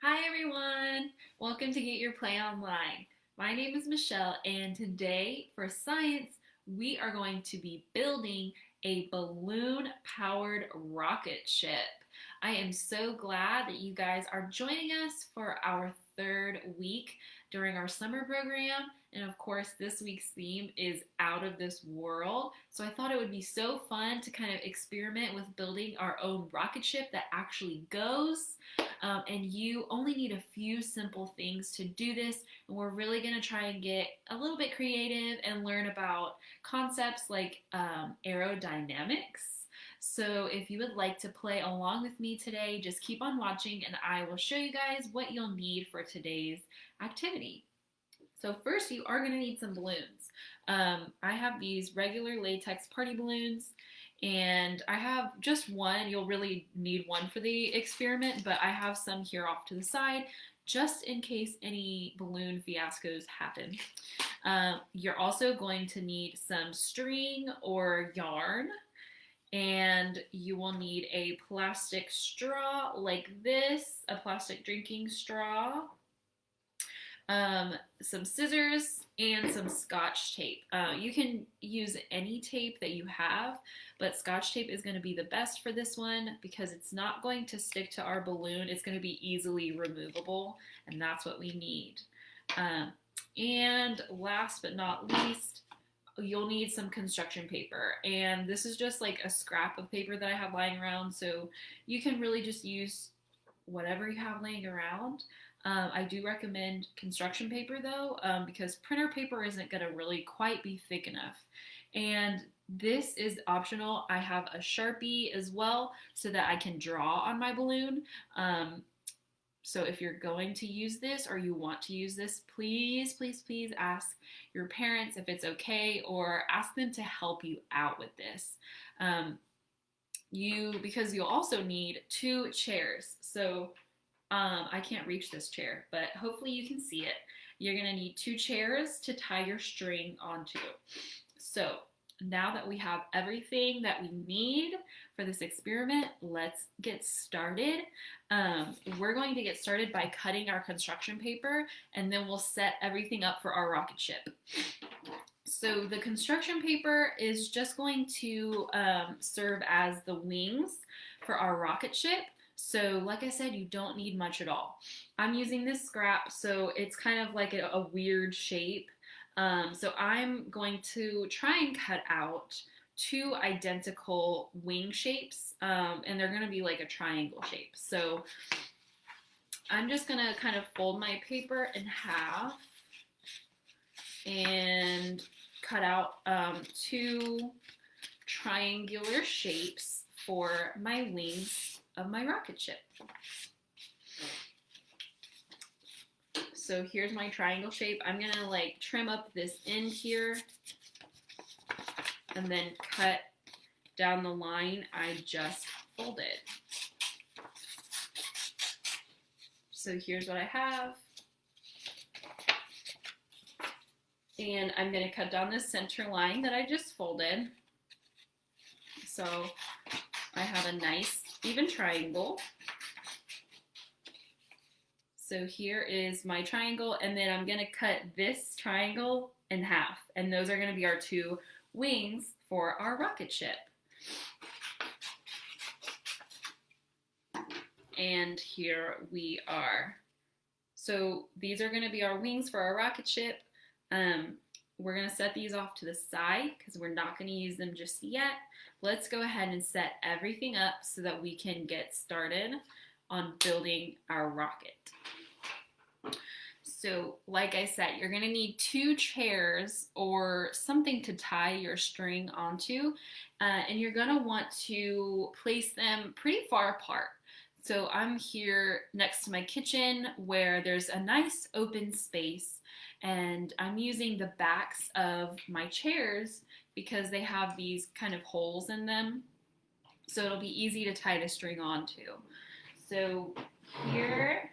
Hi everyone! Welcome to Get Your Play Online. My name is Michelle, and today for science, we are going to be building a balloon powered rocket ship. I am so glad that you guys are joining us for our third week during our summer program. And of course, this week's theme is out of this world. So I thought it would be so fun to kind of experiment with building our own rocket ship that actually goes. And you only need a few simple things to do this. And we're really going to try and get a little bit creative and learn about concepts like aerodynamics. So if you would like to play along with me today, just keep on watching and I will show you guys what you'll need for today's activity. So first you are going to need some balloons. I have these regular latex party balloons and I have just one. You'll really need one for the experiment, but I have some here off to the side just in case any balloon fiascos happen. You're also going to need some string or yarn, and you will need a plastic straw like this, a plastic drinking straw, some scissors, and some scotch tape. You can use any tape that you have, but scotch tape is going to be the best for this one because it's not going to stick to our balloon. It's going to be easily removable, and that's what we need. And last but not least, you'll need some construction paper, and this is just like a scrap of paper that I have lying around, so you can really just use whatever you have laying around. I do recommend construction paper though, because printer paper isn't going to really quite be thick enough. And this is optional. I have a Sharpie as well so that I can draw on my balloon. So if you're going to use this or you want to use this, please, please, please ask your parents if it's okay, or ask them to help you out with this. Because you'll also need 2 chairs. So I can't reach this chair, but hopefully you can see it. You're going to need 2 chairs to tie your string onto. So now that we have everything that we need for this experiment, let's get started. We're going to get started by cutting our construction paper, and then we'll set everything up for our rocket ship. So the construction paper is just going to serve as the wings for our rocket ship. So like I said, you don't need much at all. I'm using this scrap, so it's kind of like a weird shape. So I'm going to try and cut out 2 identical wing shapes, and they're going to be like a triangle shape. So I'm just going to kind of fold my paper in half and cut out 2 triangular shapes for my wings of my rocket ship. So here's my triangle shape. I'm gonna like trim up this end here and then cut down the line I just folded. So here's what I have. And I'm gonna cut down this center line that I just folded. So I have a nice even triangle. So here is my triangle, and then I'm going to cut this triangle in half, and those are going to be our 2 wings for our rocket ship. And here we are. So these are going to be our wings for our rocket ship. We're going to set these off to the side because we're not going to use them just yet. Let's go ahead and set everything up so that we can get started on building our rocket. So like I said, you're going to need 2 chairs or something to tie your string onto, and you're going to want to place them pretty far apart. So I'm here next to my kitchen where there's a nice open space, and I'm using the backs of my chairs because they have these kind of holes in them, so it'll be easy to tie the string onto. So here,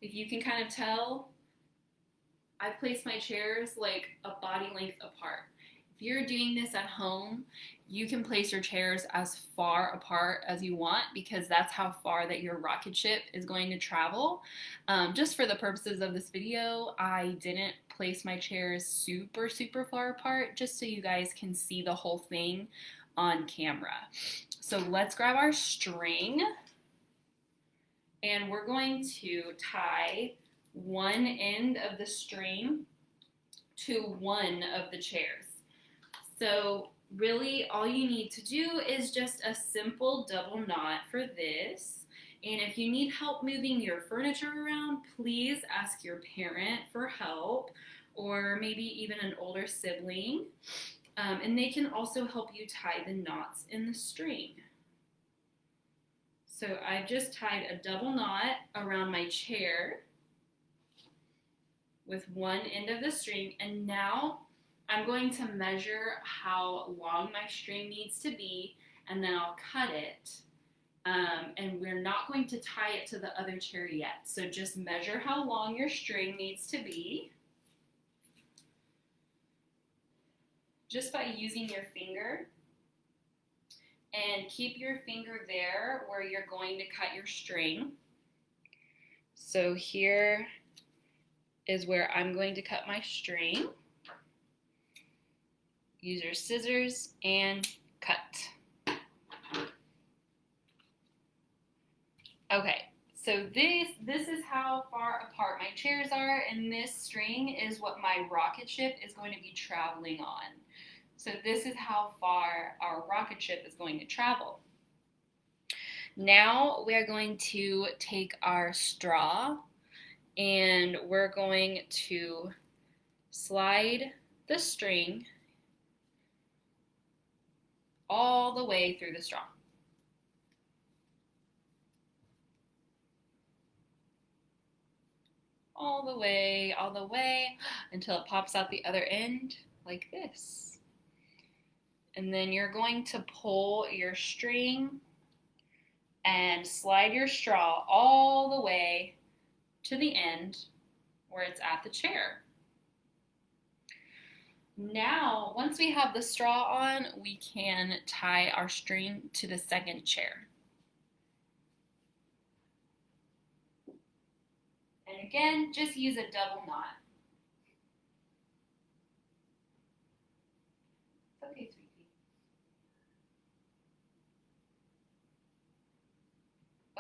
if you can kind of tell, I placed my chairs like a body length apart. If you're doing this at home, you can place your chairs as far apart as you want because that's how far that your rocket ship is going to travel. Just for the purposes of this video, I didn't place my chairs super far apart just so you guys can see the whole thing on camera. So let's grab our string and we're going to tie one end of the string to one of the chairs. So really all you need to do is just a simple double knot for this. And if you need help moving your furniture around, please ask your parent for help or maybe even an older sibling. And they can also help you tie the knots in the string. So I've just tied a double knot around my chair with one end of the string, and now I'm going to measure how long my string needs to be, and then I'll cut it. And we're not going to tie it to the other chair yet. So just measure how long your string needs to be. Just by using your finger. And keep your finger there where you're going to cut your string. So here is where I'm going to cut my string. Use your scissors and cut. Okay, so this is how far apart my chairs are, and this string is what my rocket ship is going to be traveling on. So this is how far our rocket ship is going to travel. Now we are going to take our straw and we're going to slide the string all the way through the straw. All the way until it pops out the other end like this. And then you're going to pull your string and slide your straw all the way to the end where it's at the chair. Now, once we have the straw on, we can tie our string to the second chair. And again, just use a double knot. It's okay, sweetie.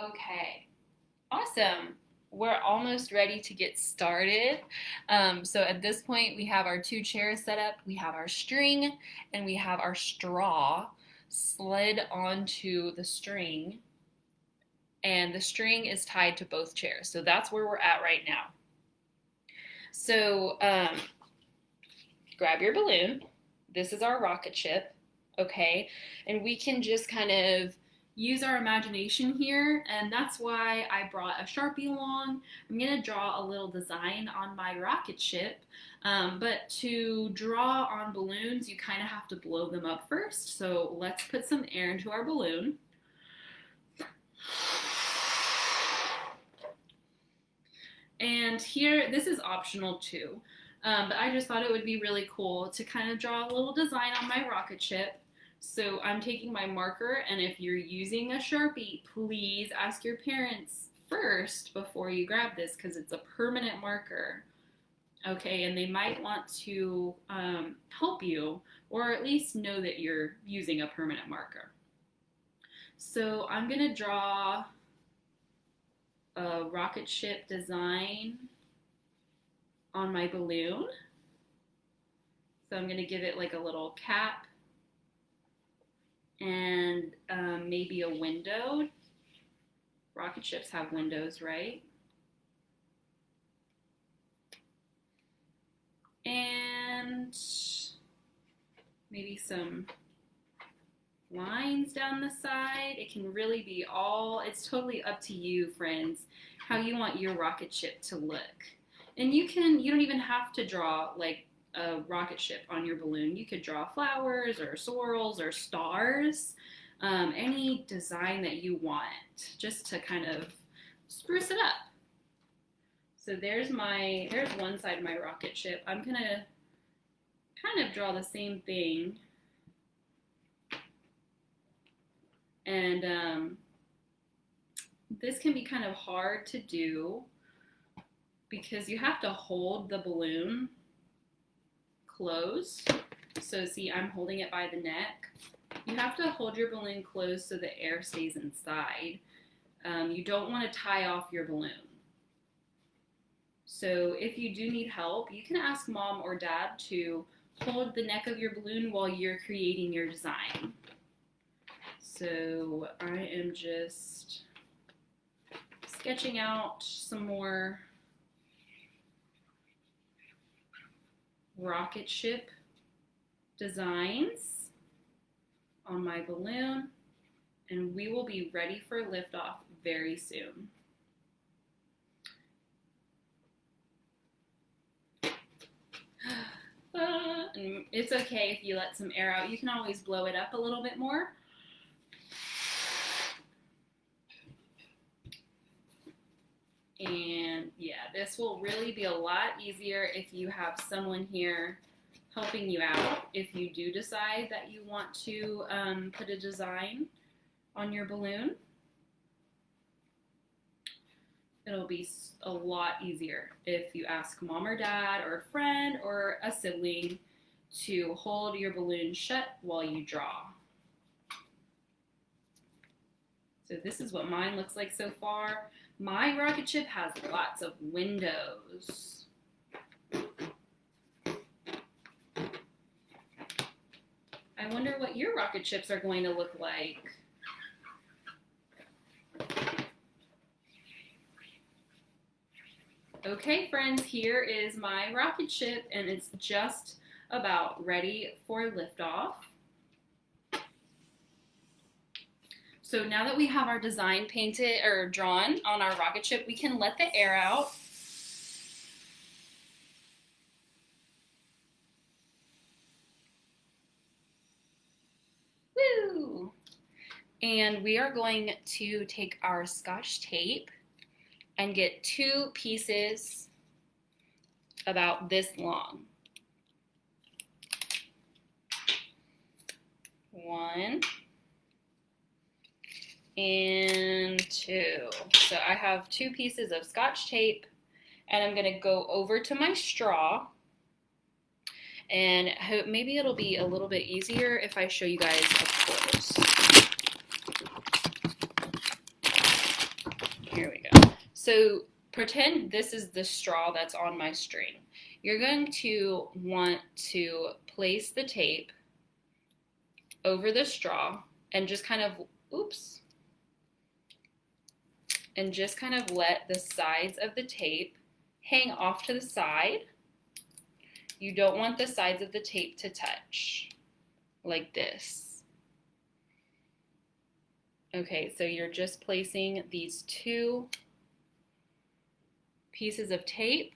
Okay, awesome. We're almost ready to get started. So at this point, we have our two chairs set up, we have our string, and we have our straw slid onto the string. And the string is tied to both chairs. So that's where we're at right now. So grab your balloon. This is our rocket ship, okay? And we can just kind of use our imagination here, and that's why I brought a Sharpie along. I'm gonna draw a little design on my rocket ship, but to draw on balloons, you kind of have to blow them up first. So let's put some air into our balloon. And here, this is optional too, but I just thought it would be really cool to kind of draw a little design on my rocket ship. So I'm taking my marker, and if you're using a Sharpie, please ask your parents first before you grab this because it's a permanent marker. Okay, and they might want to help you or at least know that you're using a permanent marker. So I'm going to draw a rocket ship design on my balloon. So I'm going to give it like a little cap and maybe a window. Rocket ships have windows, right? And maybe some lines down the side. It can really be it's totally up to you, friends, how you want your rocket ship to look. And you don't even have to draw like a rocket ship on your balloon. You could draw flowers or swirls or stars, any design that you want, just to kind of spruce it up. So there's one side of my rocket ship. I'm gonna kind of draw the same thing. And this can be kind of hard to do because you have to hold the balloon closed. So see, I'm holding it by the neck. You have to hold your balloon closed so the air stays inside. You don't want to tie off your balloon. So if you do need help, you can ask mom or dad to hold the neck of your balloon while you're creating your design. So I am just sketching out some more rocket ship designs on my balloon, and we will be ready for liftoff very soon. And it's okay if you let some air out. You can always blow it up a little bit more. And yeah, this will really be a lot easier if you have someone here helping you out. If you do decide that you want to put a design on your balloon, it'll be a lot easier if you ask mom or dad or a friend or a sibling to hold your balloon shut while you draw. So this is what mine looks like so far. My rocket ship has lots of windows. I wonder what your rocket ships are going to look like. Okay, friends, here is my rocket ship, and it's just about ready for liftoff. So now that we have our design painted or drawn on our rocket ship, we can let the air out. Woo! And we are going to take our Scotch tape and get 2 pieces about this long. 1 and 2. So I have 2 pieces of Scotch tape, and I'm going to go over to my straw, and maybe it'll be a little bit easier if I show you guys up close. Here we go. So pretend this is the straw that's on my string. You're going to want to place the tape over the straw and just kind of, and just kind of let the sides of the tape hang off to the side. You don't want the sides of the tape to touch, like this. Okay, so you're just placing these 2 pieces of tape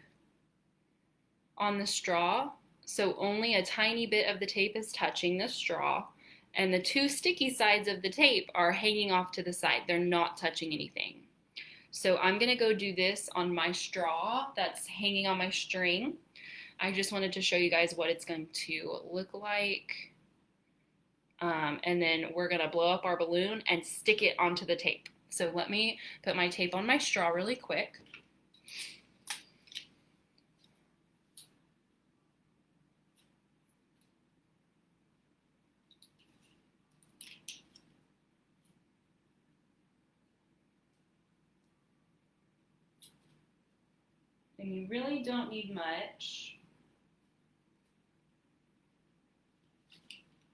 on the straw, so only a tiny bit of the tape is touching the straw, and the 2 sticky sides of the tape are hanging off to the side. They're not touching anything. So I'm gonna go do this on my straw that's hanging on my string. I just wanted to show you guys what it's going to look like. And then we're gonna blow up our balloon and stick it onto the tape. So let me put my tape on my straw really quick. And you really don't need much.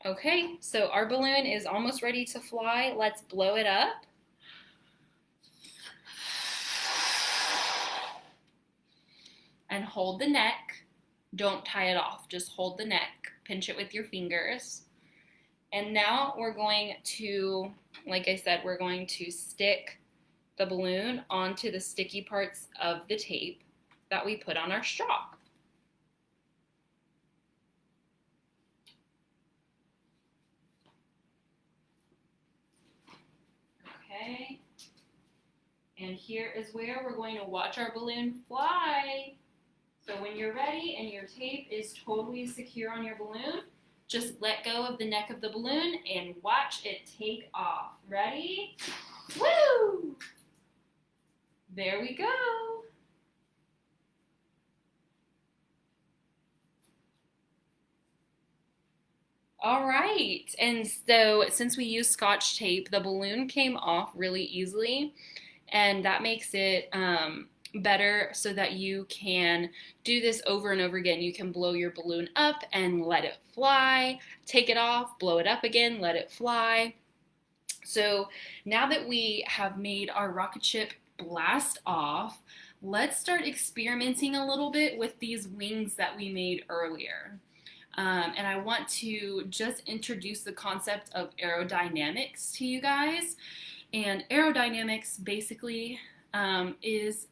Okay, so our balloon is almost ready to fly. Let's blow it up. And hold the neck. Don't tie it off, just hold the neck. Pinch it with your fingers. And now we're going to, like I said, we're going to stick the balloon onto the sticky parts of the tape that we put on our straw. Okay, and here is where we're going to watch our balloon fly. So when you're ready and your tape is totally secure on your balloon, just let go of the neck of the balloon and watch it take off. Ready? Woo! There we go. All right, and so since we use Scotch tape, the balloon came off really easily, and that makes it better so that you can do this over and over again. You can blow your balloon up and let it fly, take it off, blow it up again, let it fly. So now that we have made our rocket ship blast off, let's start experimenting a little bit with these wings that we made earlier. And I want to just introduce the concept of aerodynamics to you guys. And aerodynamics basically is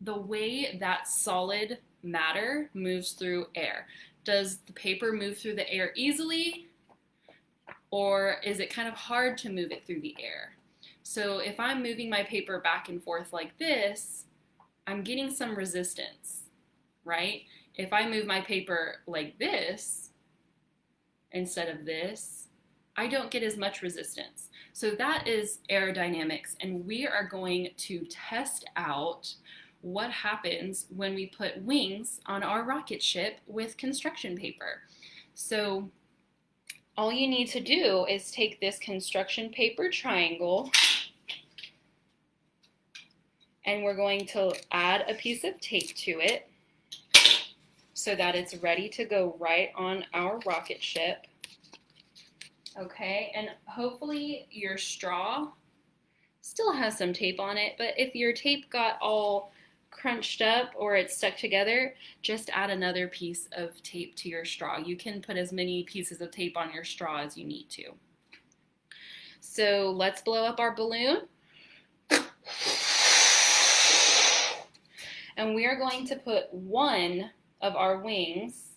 the way that solid matter moves through air. Does the paper move through the air easily, or is it kind of hard to move it through the air? So if I'm moving my paper back and forth like this, I'm getting some resistance, right? If I move my paper like this instead of this, I don't get as much resistance. So that is aerodynamics, and we are going to test out what happens when we put wings on our rocket ship with construction paper. So all you need to do is take this construction paper triangle, and we're going to add a piece of tape to it so that it's ready to go right on our rocket ship. Okay, and hopefully your straw still has some tape on it, but if your tape got all crunched up or it's stuck together, just add another piece of tape to your straw. You can put as many pieces of tape on your straw as you need to. So let's blow up our balloon. And we are going to put one of our wings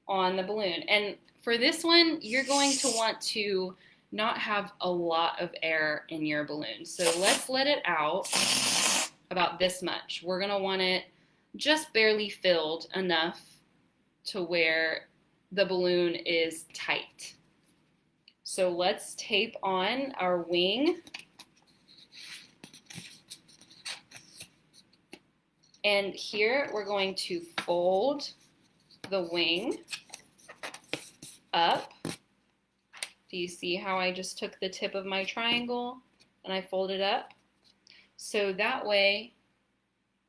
on the balloon. And for this one, you're going to want to not have a lot of air in your balloon. So let's let it out about this much. We're going to want it just barely filled enough to where the balloon is tight. So let's tape on our wing. And here we're going to fold the wing up. Do you see how I just took the tip of my triangle and I folded up? So that way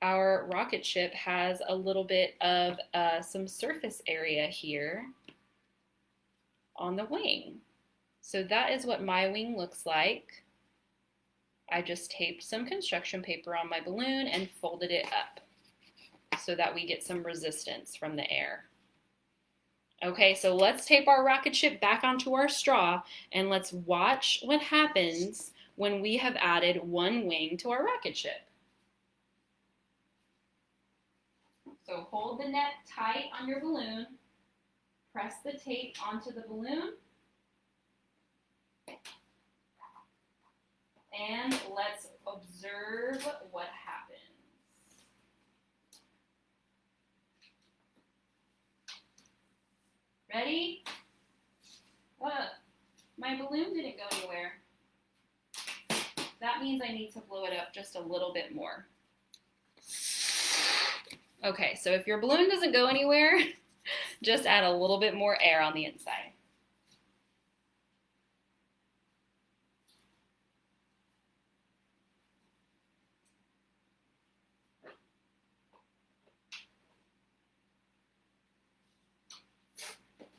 our rocket ship has a little bit of some surface area here on the wing. So that is what my wing looks like. I just taped some construction paper on my balloon and folded it up so that we get some resistance from the air. Okay, so let's tape our rocket ship back onto our straw and let's watch what happens when we have added one wing to our rocket ship. So hold the neck tight on your balloon, press the tape onto the balloon, and let's observe what happens. Ready? My balloon didn't go anywhere. That means I need to blow it up just a little bit more. Okay, so if your balloon doesn't go anywhere, just add a little bit more air on the inside.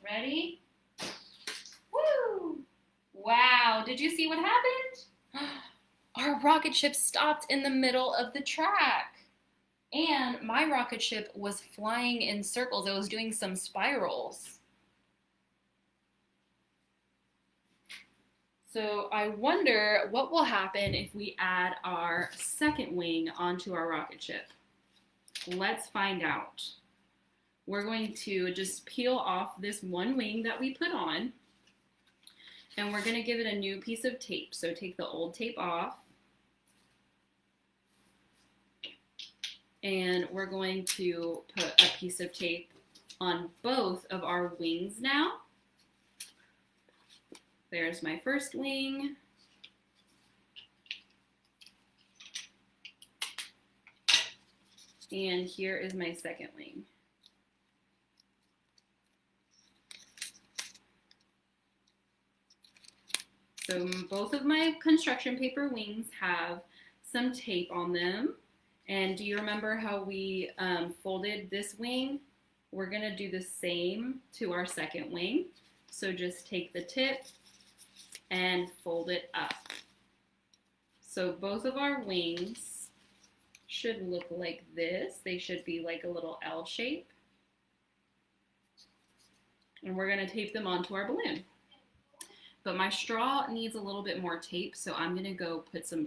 Ready? Woo! Wow, did you see what happened? Our rocket ship stopped in the middle of the track. And my rocket ship was flying in circles. It was doing some spirals. So I wonder what will happen if we add our second wing onto our rocket ship. Let's find out. We're going to just peel off this one wing that we put on, and we're going to give it a new piece of tape. So take the old tape off. And we're going to put a piece of tape on both of our wings now. There's my first wing. And here is my second wing. So both of my construction paper wings have some tape on them. And do you remember how we folded this wing? We're gonna do the same to our second wing. So just take the tip and fold it up. So both of our wings should look like this. They should be like a little L shape. And we're gonna tape them onto our balloon. But my straw needs a little bit more tape, so I'm gonna go put some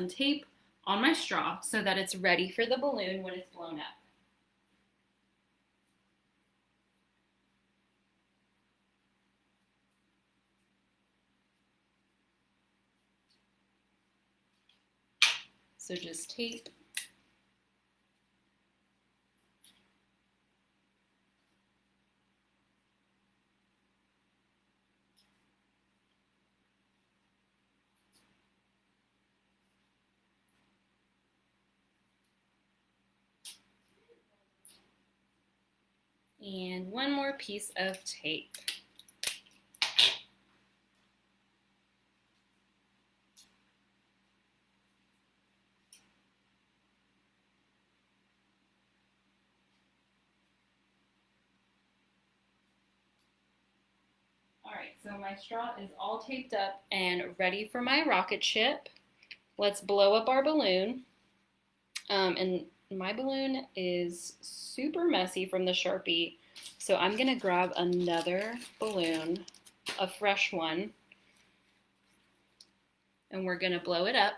tape on my straw so that it's ready for the balloon when it's blown up. So just tape. And one more piece of tape. All right, so my straw is all taped up and ready for my rocket ship. Let's blow up our balloon. And my balloon is super messy from the Sharpie, so I'm gonna grab another balloon, a fresh one, and we're gonna blow it up.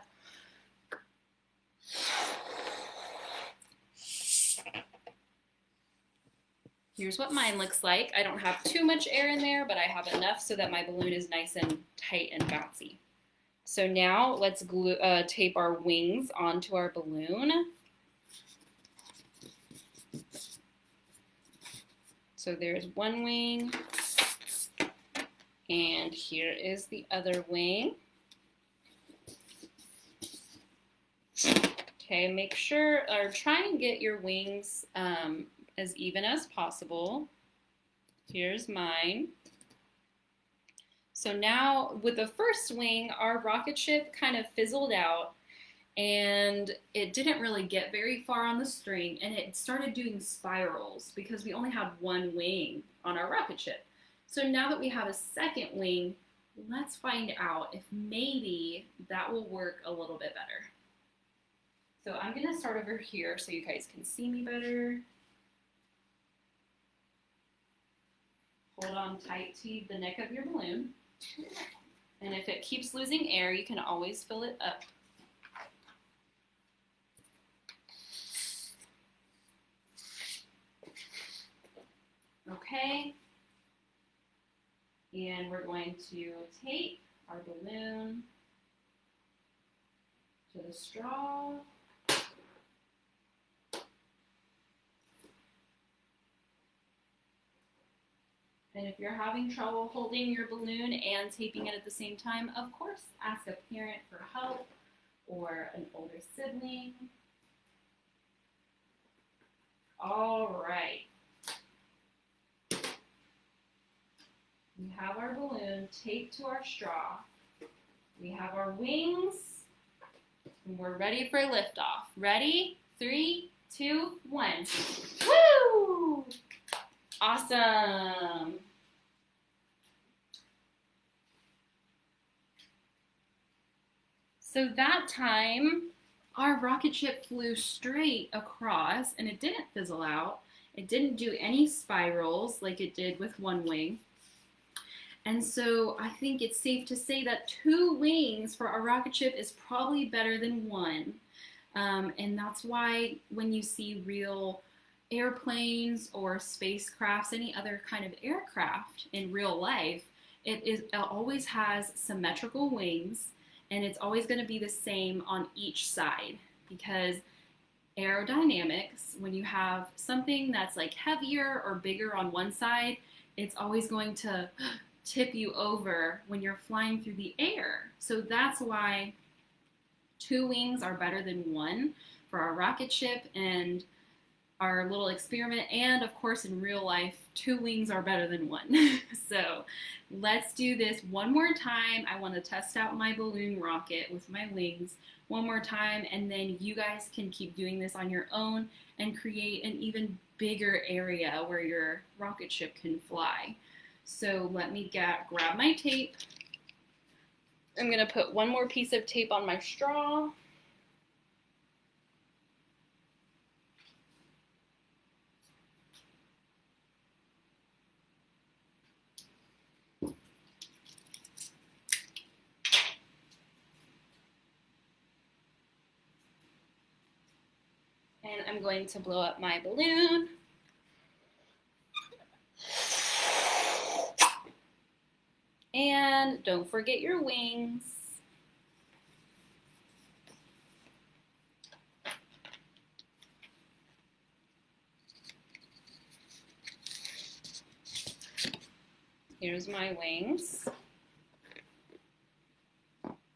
Here's what mine looks like. I don't have too much air in there, but I have enough so that my balloon is nice and tight and bouncy. So now let's tape our wings onto our balloon. So there's one wing, and here is the other wing. Okay, make sure, or try and get your wings as even as possible. Here's mine. So now with the first wing, our rocket ship kind of fizzled out and it didn't really get very far on the string, and it started doing spirals because we only had one wing on our rocket ship. So now that we have a second wing, let's find out if maybe that will work a little bit better. So I'm gonna start over here so you guys can see me better. Hold on tight to the neck of your balloon. And if it keeps losing air, you can always fill it up. Okay. And we're going to tape our balloon to the straw. And if you're having trouble holding your balloon and taping it at the same time, of course, ask a parent for help or an older sibling. All right. We have our balloon taped to our straw. We have our wings, and we're ready for liftoff. Ready? 3, 2, 1. Woo! Awesome. So that time, our rocket ship flew straight across, and it didn't fizzle out. It didn't do any spirals like it did with one wing. And so I think it's safe to say that 2 wings for our rocket ship is probably better than 1. And that's why when you see real airplanes or spacecrafts, any other kind of aircraft in real life, it always has symmetrical wings, and it's always going to be the same on each side, because aerodynamics, when you have something that's like heavier or bigger on one side, it's always going to tip you over when you're flying through the air. So that's why two wings are better than one for our rocket ship and our little experiment. And of course, in real life, two wings are better than one. So let's do this one more time. I want to test out my balloon rocket with my wings one more time, and then you guys can keep doing this on your own and create an even bigger area where your rocket ship can fly. So let me grab my tape. I'm going to put one more piece of tape on my straw. And I'm going to blow up my balloon. And don't forget your wings. Here's my wings.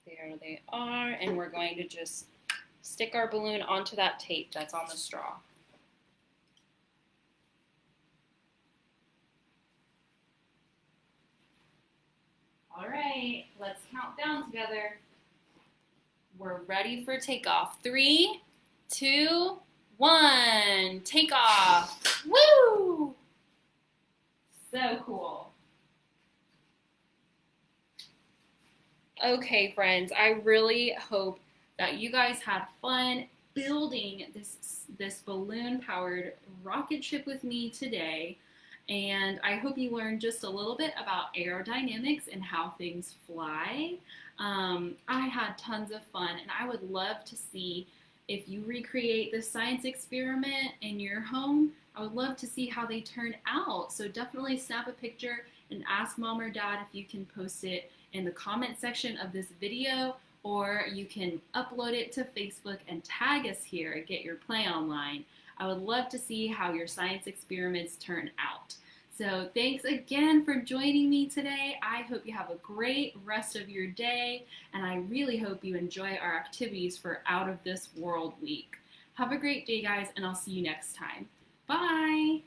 There they are. And we're going to just stick our balloon onto that tape that's on the straw. All right, let's count down together. We're ready for takeoff. 3, 2, 1. Takeoff. Woo! So cool. Okay, friends, I really hope that you guys had fun building this balloon-powered rocket ship with me today. And I hope you learned just a little bit about aerodynamics and how things fly. I had tons of fun, and I would love to see if you recreate this science experiment in your home. I would love to see how they turn out. So definitely snap a picture and ask mom or dad if you can post it in the comment section of this video, or you can upload it to Facebook and tag us here at Get Your Play Online. I would love to see how your science experiments turn out. So thanks again for joining me today. I hope you have a great rest of your day, and I really hope you enjoy our activities for Out of This World Week. Have a great day, guys, and I'll see you next time. Bye!